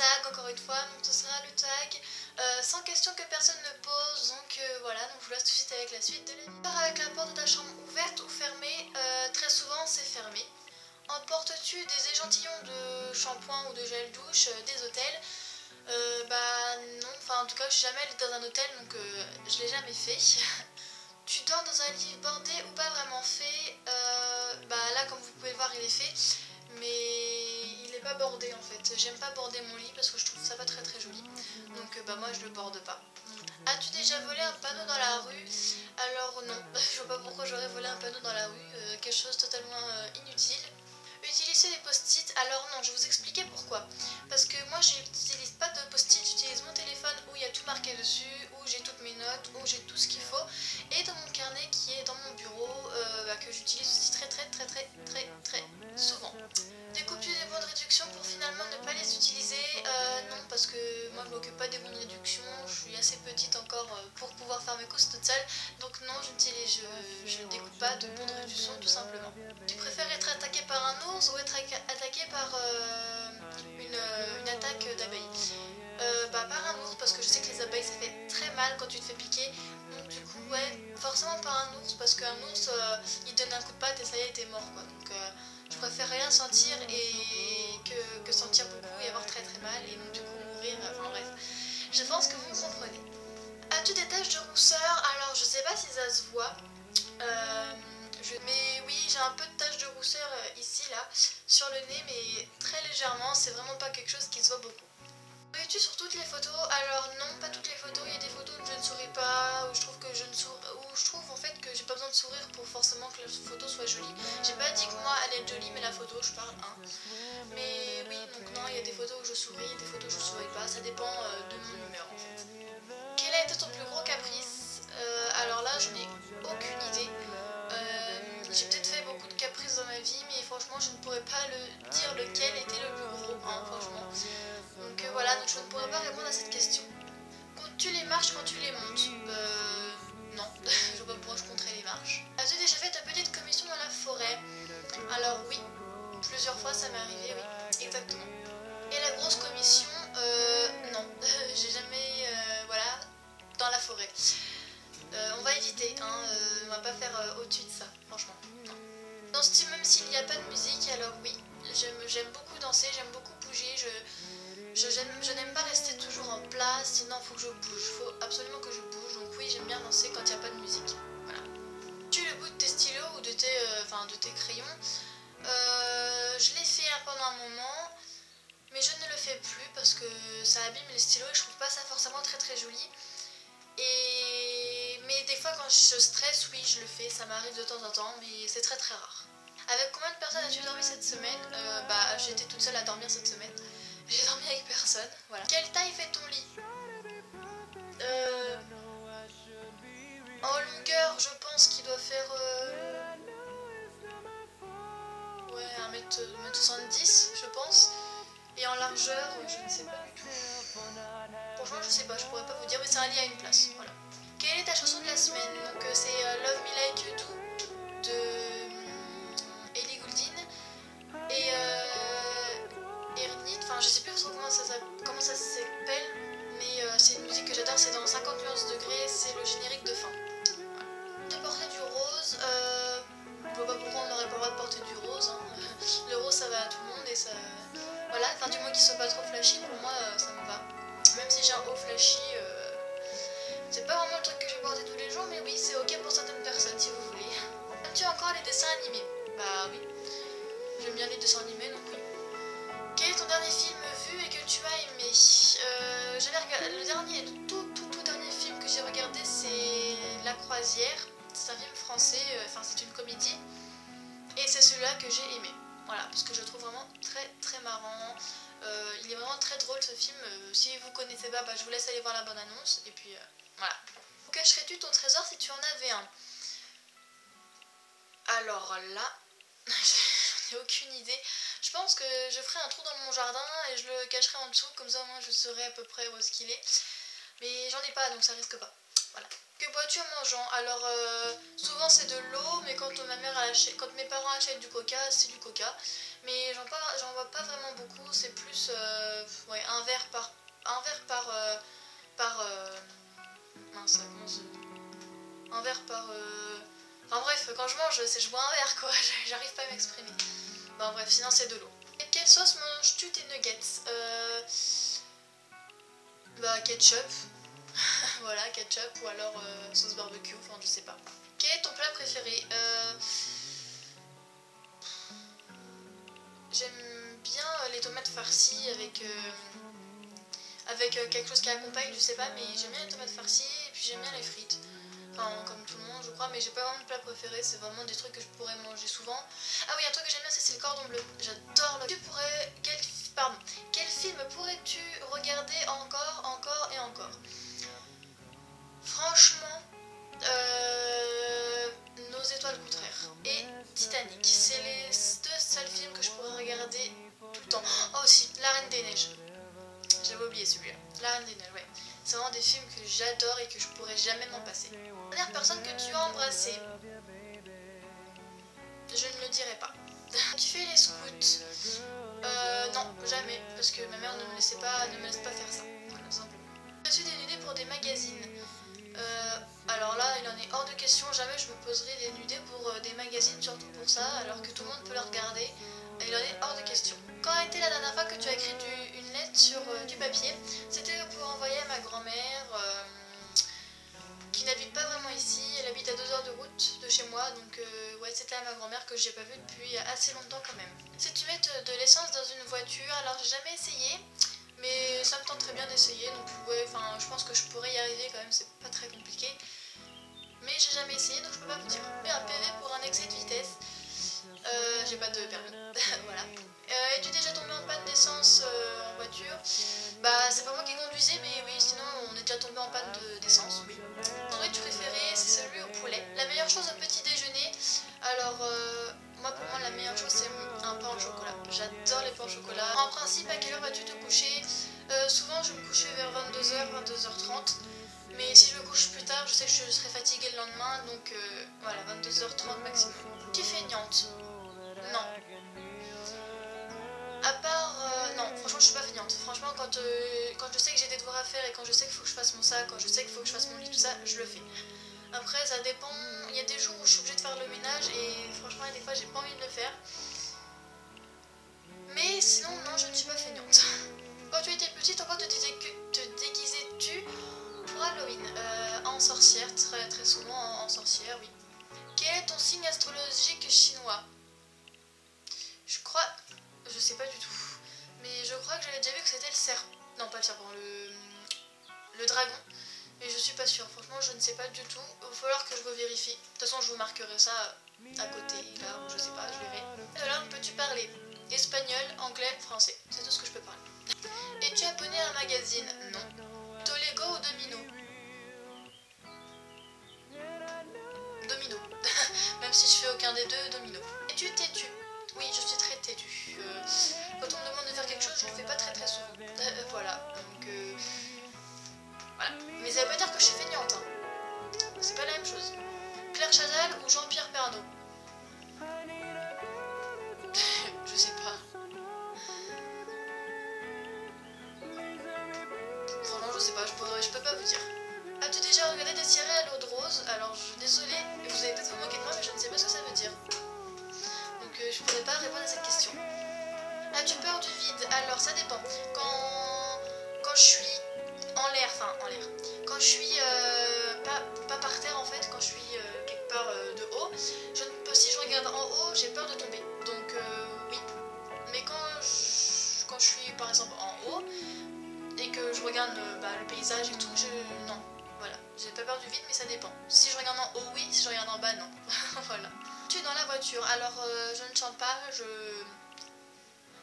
tag, encore une fois, donc ce sera le tag sans question que personne ne pose, donc voilà, donc je vous laisse tout de suite avec la suite de la vidéo. Avec la porte de ta chambre ouverte ou fermée, très souvent c'est fermé. Emportes-tu des échantillons de shampoing ou de gel douche des hôtels? Bah non, enfin en tout cas je suis jamais allée dans un hôtel, donc je l'ai jamais fait. Tu dors dans un lit bordé ou pas vraiment fait? Bah là comme vous pouvez le voir il est fait, mais il est pas bordé en fait. J'aime pas border mon lit parce que je trouve ça pas très joli, donc bah moi je le borde pas. As-tu déjà volé un panneau dans la rue? Alors non, je vois pas pourquoi j'aurais volé un panneau dans la rue, quelque chose de totalement inutile. Utiliser les post-it, alors non, je vais vous expliquer pourquoi. Parce que moi j'utilise pas de post-it, j'utilise mon téléphone où il y a tout marqué dessus, où j'ai toutes mes notes, où j'ai tout ce qu'il faut. Et dans mon carnet qui est dans mon bureau, que j'utilise aussi très souvent. Découpes-tu des bons de réduction pour finalement ne pas les utiliser? Non, parce que moi je m'occupe pas des bons de réduction, je suis assez petite encore pour pouvoir faire mes courses toute seule. Donc non, je ne découpe pas de bons de réduction tout simplement. Tu préfères être attaqué par un ours ou être attaqué par une attaque d'abeilles? Bah par un ours, parce que je sais que les abeilles ça fait très mal quand tu te fais piquer. Donc du coup ouais, forcément par un ours, parce qu'un ours il donne un coup de patte et ça y est t'es mort quoi. Donc je préfère rien sentir et que sentir beaucoup et avoir très mal et donc du coup mourir, enfin bref. Je pense que vous me comprenez. As-tu des taches de rousseur? Alors je sais pas si ça se voit. Mais oui, j'ai un peu de taches de rousseur ici là, sur le nez, mais très légèrement, c'est vraiment pas quelque chose qui se voit beaucoup. Souris-tu sur toutes les photos? Alors non, pas toutes les photos, il y a des photos où je ne souris pas, où je trouve que je trouve en fait que j'ai pas besoin de sourire pour forcément que la photo soit jolie. J'ai pas dit que moi elle est jolie, mais la photo, je parle, hein. Mais oui, donc non, il y a des photos où je souris, des photos où je souris pas, ça dépend de mon humeur en fait. Quel a été ton plus gros caprice? Alors là, je n'ai aucune idée. J'ai peut-être fait beaucoup de caprices dans ma vie, mais franchement, je ne pourrais pas dire lequel était le plus gros, hein, franchement. Donc voilà, donc je ne pourrais pas répondre à cette question. Comptes-tu les marches quand tu les montes? Non, je vois pas pourquoi je compterais les marches. As-tu déjà fait ta petite commission dans la forêt? Alors oui, plusieurs fois ça m'est arrivé, oui, exactement. Et la grosse commission? Non, j'ai jamais, voilà, dans la forêt. On va éviter, hein, on va pas faire au-dessus de ça, franchement, non. Danses-tu même s'il n'y a pas de musique? Alors oui, j'aime beaucoup danser, j'aime beaucoup bouger, je n'aime pas rester toujours en place, non, faut que je bouge, faut absolument que je bouge, donc oui, j'aime bien danser quand il n'y a pas de musique, voilà. Tu le bout de tes stylos ou de tes crayons? Je l'ai fait pendant un moment, mais je ne le fais plus parce que ça abîme les stylos et je trouve pas ça forcément très joli. Mais des fois quand je stresse, oui je le fais, ça m'arrive de temps en temps, mais c'est très rare. Avec combien de personnes as-tu dormi cette semaine? Bah j'étais toute seule à dormir cette semaine. J'ai dormi avec personne, voilà. Quelle taille fait ton lit? En longueur, je pense qu'il doit faire ouais, 1m70, je pense. Et en largeur, je ne sais pas du tout. Franchement, je sais pas, je pourrais pas vous dire, mais c'est un lit à une place, voilà. Quelle est ta chanson de la semaine? Donc c'est Love Me Like You Do de Ellie Goulding et Ernit, enfin je sais plus comment ça s'appelle, mais c'est une musique que j'adore, c'est dans 50 nuances degrés, c'est le générique de fin. Voilà. De porter du rose, je vois pas pourquoi on n'aurait pas le droit de porter du rose, hein. Le rose ça va à tout le monde et ça... Voilà, enfin du moins qu'il soit pas trop flashy, pour moi ça me va. Même si j'ai un haut flashy, c'est pas vraiment le truc que je vais porter tous les jours, mais oui, c'est ok pour certaines personnes si vous voulez. Aimes-tu encore les dessins animés? Bah oui, j'aime bien les dessins animés, donc oui. Quel est ton dernier film vu et que tu as aimé? Le dernier, tout dernier film que j'ai regardé, c'est La Croisière. C'est un film français, enfin c'est une comédie. Et c'est celui-là que j'ai aimé. Voilà, parce que je le trouve vraiment très marrant. Il est vraiment très drôle ce film. Si vous connaissez pas, bah, je vous laisse aller voir la bonne annonce. Et puis voilà. Où cacherais-tu ton trésor si tu en avais un? Alors là, j'en ai aucune idée. Je pense que je ferai un trou dans mon jardin et je le cacherai en dessous. Comme ça au moins je saurai à peu près où est-ce qu'il est. Mais j'en ai pas donc ça risque pas. Voilà. Que bois-tu en mangeant? Alors souvent c'est de l'eau, mais quand mes parents achètent du coca, c'est du coca. mais j'en vois pas vraiment beaucoup, c'est plus ouais, un verre mince, comment un verre par enfin bref, quand je mange, je bois un verre quoi, j'arrive pas à m'exprimer. Bon bref, sinon c'est de l'eau. Et quelle sauce manges-tu tes nuggets? Bah ketchup. Voilà, ketchup ou alors sauce barbecue, enfin je sais pas. Quel est ton plat préféré? J'aime bien les tomates farcies avec quelque chose qui accompagne, je sais pas, mais j'aime bien les tomates farcies et puis j'aime bien les frites. Enfin, comme tout le monde, je crois, mais j'ai pas vraiment de plat préféré, c'est vraiment des trucs que je pourrais manger souvent. Ah oui, un truc que j'aime bien, c'est le cordon bleu. J'adore le... Quel film pourrais-tu regarder encore et encore? Franchement, Nos étoiles contraires et Titanic. C'est les deux seuls films que je pourrais regarder tout le temps. Oh aussi, La Reine des Neiges. J'avais oublié celui-là. La Reine des Neiges, ouais. C'est vraiment des films que j'adore et que je pourrais jamais m'en passer. La dernière personne que tu as embrassée, je ne le dirai pas. Tu fais les scouts? Non, jamais, parce que ma mère ne me laisse pas faire ça. Voilà, simplement. As-tu dénudé pour des magazines? Alors là, il en est hors de question, jamais je me poserai dénudée pour des magazines, surtout pour ça, alors que tout le monde peut le regarder. Il en est hors de question. Quand a été la dernière fois que tu as écrit une lettre sur du papier? C'était pour envoyer à ma grand-mère, qui n'habite pas vraiment ici. Elle habite à 2 heures de route de chez moi, donc ouais, c'était à ma grand-mère que j'ai pas vue depuis assez longtemps quand même. Si tu mets de l'essence dans une voiture, alors j'ai jamais essayé, mais ça me tente très bien d'essayer, donc ouais, enfin je pense que je pourrais y arriver quand même, c'est pas très compliqué. Mais j'ai jamais essayé, donc je peux pas vous dire. Mais un PV pour un excès de vitesse. J'ai pas de permis. Voilà. Es-tu déjà tombé en panne d'essence en voiture? Bah c'est pas moi qui conduisais, mais oui, sinon on est déjà tombé en panne d'essence, oui. Ton nourriture préférée, c'est celui au poulet. La meilleure chose au petit déjeuner, alors moi pour moi la meilleure chose c'est un pain au chocolat. J'adore les pains au chocolat. En principe, à quelle heure vas-tu te coucher? Souvent je vais me coucher vers 22h, 22h30. Mais si je me couche plus tard, je sais que je serai fatiguée le lendemain, donc voilà, 22h30 maximum. Tu es feignante? Non. À part... non, franchement je suis pas feignante. Franchement quand je sais que j'ai des devoirs à faire et quand je sais qu'il faut que je fasse mon sac, quand je sais qu'il faut que je fasse mon lit, tout ça, je le fais. Après ça dépend, il y a des jours où je suis obligée de faire le ménage et franchement il y a des fois j'ai pas envie de le faire. Mais sinon non, je ne suis pas feignante. Quand tu étais petite, en quoi te déguisais-tu pour Halloween? En sorcière, très, très souvent en sorcière, oui. Quel est ton signe astrologique chinois? Je crois... Je sais pas du tout. Mais je crois que j'avais déjà vu que c'était le serpent. Non, pas le serpent, le dragon. Mais je suis pas sûre. Franchement, je ne sais pas du tout. Il va falloir que je revérifie. De toute façon, je vous marquerai ça à côté, là, ou je sais pas, je verrai. De langue peux-tu parler? Espagnol, anglais, français. C'est tout ce que je peux parler. Es-tu abonné à un magazine? Non. Tolego ou Domino? Domino. Même si je fais aucun des deux, Domino. Es-tu têtu? Oui, je suis très têtu. Quand on me demande de faire quelque chose, je le fais pas très très souvent. Voilà, donc voilà. Mais ça veut pas dire que je suis feignante, hein. C'est pas la même chose. Claire Chazal ou Jean-Pierre Pernaut? Je sais pas. Franchement, je sais pas, je peux pas vous dire. As-tu déjà regardé des séries à l'eau de rose? Alors, je suis désolée, vous allez peut-être vous moquer de moi, mais je ne sais pas ce que ça veut dire. Donc, je pourrais pas répondre à cette question. As-tu peur du vide? Alors, ça dépend. Quand je suis en l'air, quand je suis pas par terre en fait, quand je suis quelque part de haut, si je regarde en haut, j'ai peur de tomber. Donc, oui. Mais quand je suis par exemple en haut, et que je regarde le paysage et tout, non, voilà, j'ai pas peur du vide, mais ça dépend. Si je regarde en haut, oui, si je regarde en bas, non. Voilà. Tu es dans la voiture, alors je ne chante pas,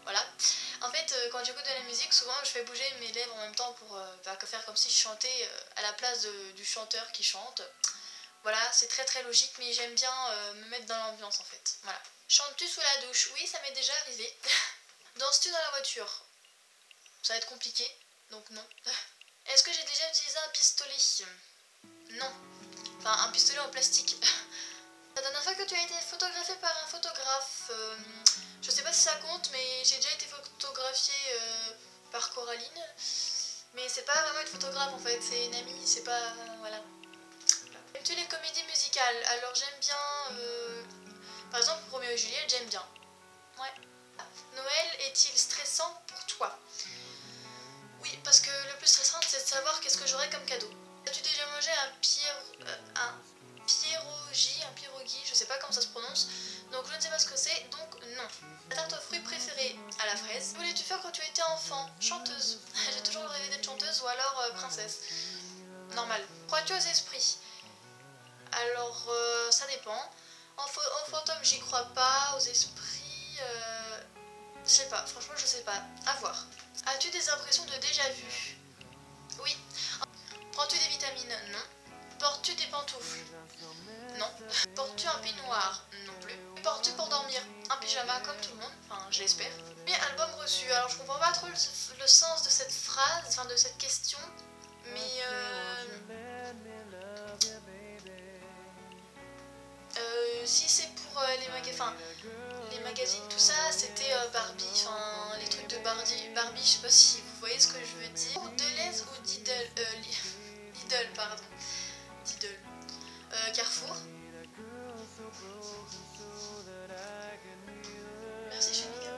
voilà. En fait, quand j'écoute de la musique, souvent je fais bouger mes lèvres en même temps pour faire comme si je chantais à la place du chanteur qui chante. Voilà, c'est très très logique, mais j'aime bien me mettre dans l'ambiance en fait. Voilà. Chantes-tu sous la douche? Oui, ça m'est déjà arrivé. Danses-tu dans la voiture? Ça va être compliqué. Donc non. Est-ce que j'ai déjà utilisé un pistolet? Non. Enfin, un pistolet en plastique. La dernière fois que tu as été photographiée par un photographe, je sais sais pas si ça compte, mais j'ai déjà été photographiée par Coraline. Mais c'est pas vraiment une photographe en fait, c'est une amie, c'est pas... voilà. Aimes-tu les comédies musicales? Alors j'aime bien... par exemple, Roméo et Juliette, j'aime bien. Ouais. Noël est-il stressant pour toi? Oui, parce que le plus stressant, c'est de savoir qu'est-ce que j'aurai comme cadeau. As-tu déjà mangé un pierogi, je sais pas comment ça se prononce, donc je ne sais pas ce que c'est, donc non. Ta tarte aux fruits préférée? À la fraise. Que voulais-tu faire quand tu étais enfant? Chanteuse. J'ai toujours rêvé d'être chanteuse ou alors princesse. Normal. Crois-tu aux esprits? Alors, ça dépend. Aux fantômes, j'y crois pas. Aux esprits, je sais pas. Franchement, je sais pas. À voir. As-tu des impressions de déjà-vu? Oui. Prends-tu des vitamines? Non. Portes-tu des pantoufles? Non. Portes-tu un peignoir? Non plus. Portes-tu pour dormir? Un pyjama comme tout le monde? Enfin, je l'espère. Mais album reçu. Alors, je comprends pas trop le sens de cette phrase, enfin de cette question. Mais si c'est pour les magazines, tout ça, c'était Barbie, enfin les trucs de Barbie, je sais pas si vous voyez ce que je veux dire. Deleuze ou Lidl, Lidl, pardon. Lidl. Carrefour. Merci Cheminga.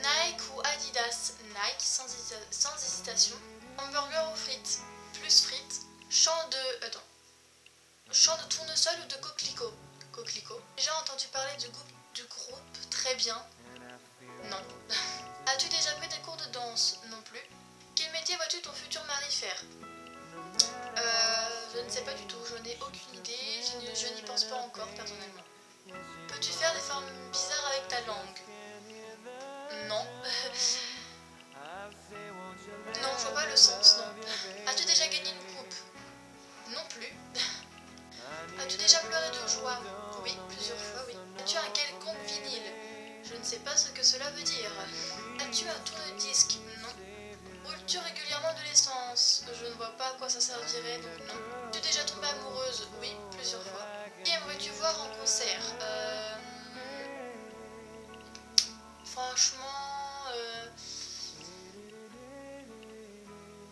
Nike ou Adidas? Nike, sans hésitation. Hamburger ou frites? Plus frites. Champ de tournesol ou de coquelicot? Coquelicot. Déjà entendu parler du groupe Très Bien? Non. As-tu déjà pris des cours de danse? Non plus. Quel métier vois-tu ton futur mari faire? Je ne sais pas du tout, je n'ai aucune idée, je n'y pense pas encore personnellement. Peux-tu faire des formes bizarres avec ta langue? Non. Non, je vois pas le sens, non. As-tu déjà gagné une coupe? Non plus. As-tu déjà pleuré de joie? Oui, plusieurs fois, oui. As-tu un quelconque vinyle? Je ne sais pas ce que cela veut dire. As-tu un tourne-disque? Non. Roules-tu régulièrement de l'essence? Je ne vois pas à quoi ça servirait, donc non. As-tu déjà tombé amoureuse? Oui, plusieurs fois. Qui aimerais-tu voir en concert? Franchement,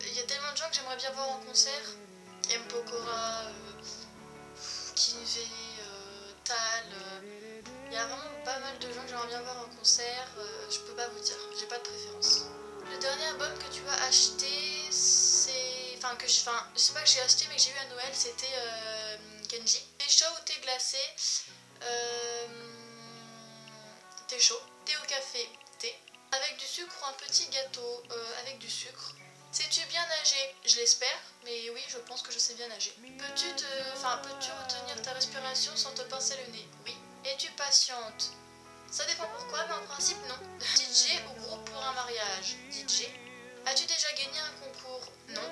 il y a tellement de gens que j'aimerais bien voir en concert. M. Pokora, Kinvey, Tal. Il y a vraiment pas mal de gens que j'aimerais bien voir en concert. Je peux pas vous dire, j'ai pas de préférence. Le dernier album que tu as acheté, c'est... Enfin, je sais pas que j'ai acheté, mais que j'ai eu à Noël, c'était Kenji. Thé chaud ou thé glacé? Thé chaud. Thé au café? Thé. Avec du sucre ou un petit gâteau? Avec du sucre. Sais-tu bien nager? Je l'espère, mais oui, je pense que je sais bien nager. Peux-tu retenir ta respiration sans te pincer le nez? Oui. Es-tu patiente? Ça dépend pourquoi, mais en principe non. DJ ou groupe pour un mariage? DJ. As-tu déjà gagné un concours? Non.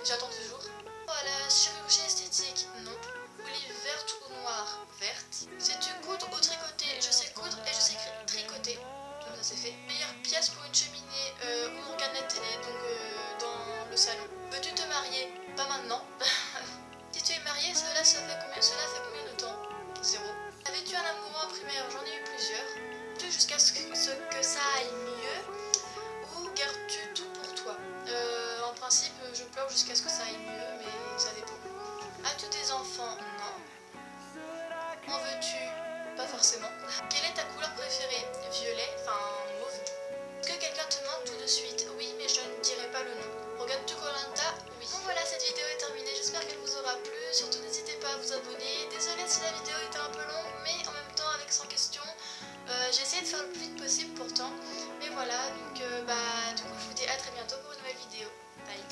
J'attends toujours. Voilà, chirurgie esthétique? Non. Olive verte ou noire? Verte. Sais-tu coudre ou tricoter? Je sais coudre et je sais tricoter. Comme ça c'est fait. Meilleure pièce pour une cheminée ou une organette télé, donc dans le salon. Veux-tu te marier? Pas maintenant. Si tu es marié, cela fait combien de temps? 0. Avais-tu un amoureux en primaire? J'en ai eu plusieurs. Jusqu'à ce que ça aille mieux, ou gardes-tu tout pour toi? En principe, je pleure jusqu'à ce que ça aille mieux, mais ça dépend. As-tu des enfants? Non. En veux-tu? Pas forcément. Quelle est ta couleur préférée? Violet, enfin mauve. Est-ce que quelqu'un te manque tout de suite? Oui, mais je ne dirai pas le nom. Regardes-tu Koh-Lanta? Oui. Bon voilà, cette vidéo est terminée, j'espère qu'elle vous aura plu. Surtout n'hésitez pas à vous abonner. Désolée si la vidéo était un peu longue, mais en même temps avec 100 questions. J'ai essayé de faire le plus vite possible pourtant. Mais voilà, donc du coup je vous dis à très bientôt pour une nouvelle vidéo. Bye.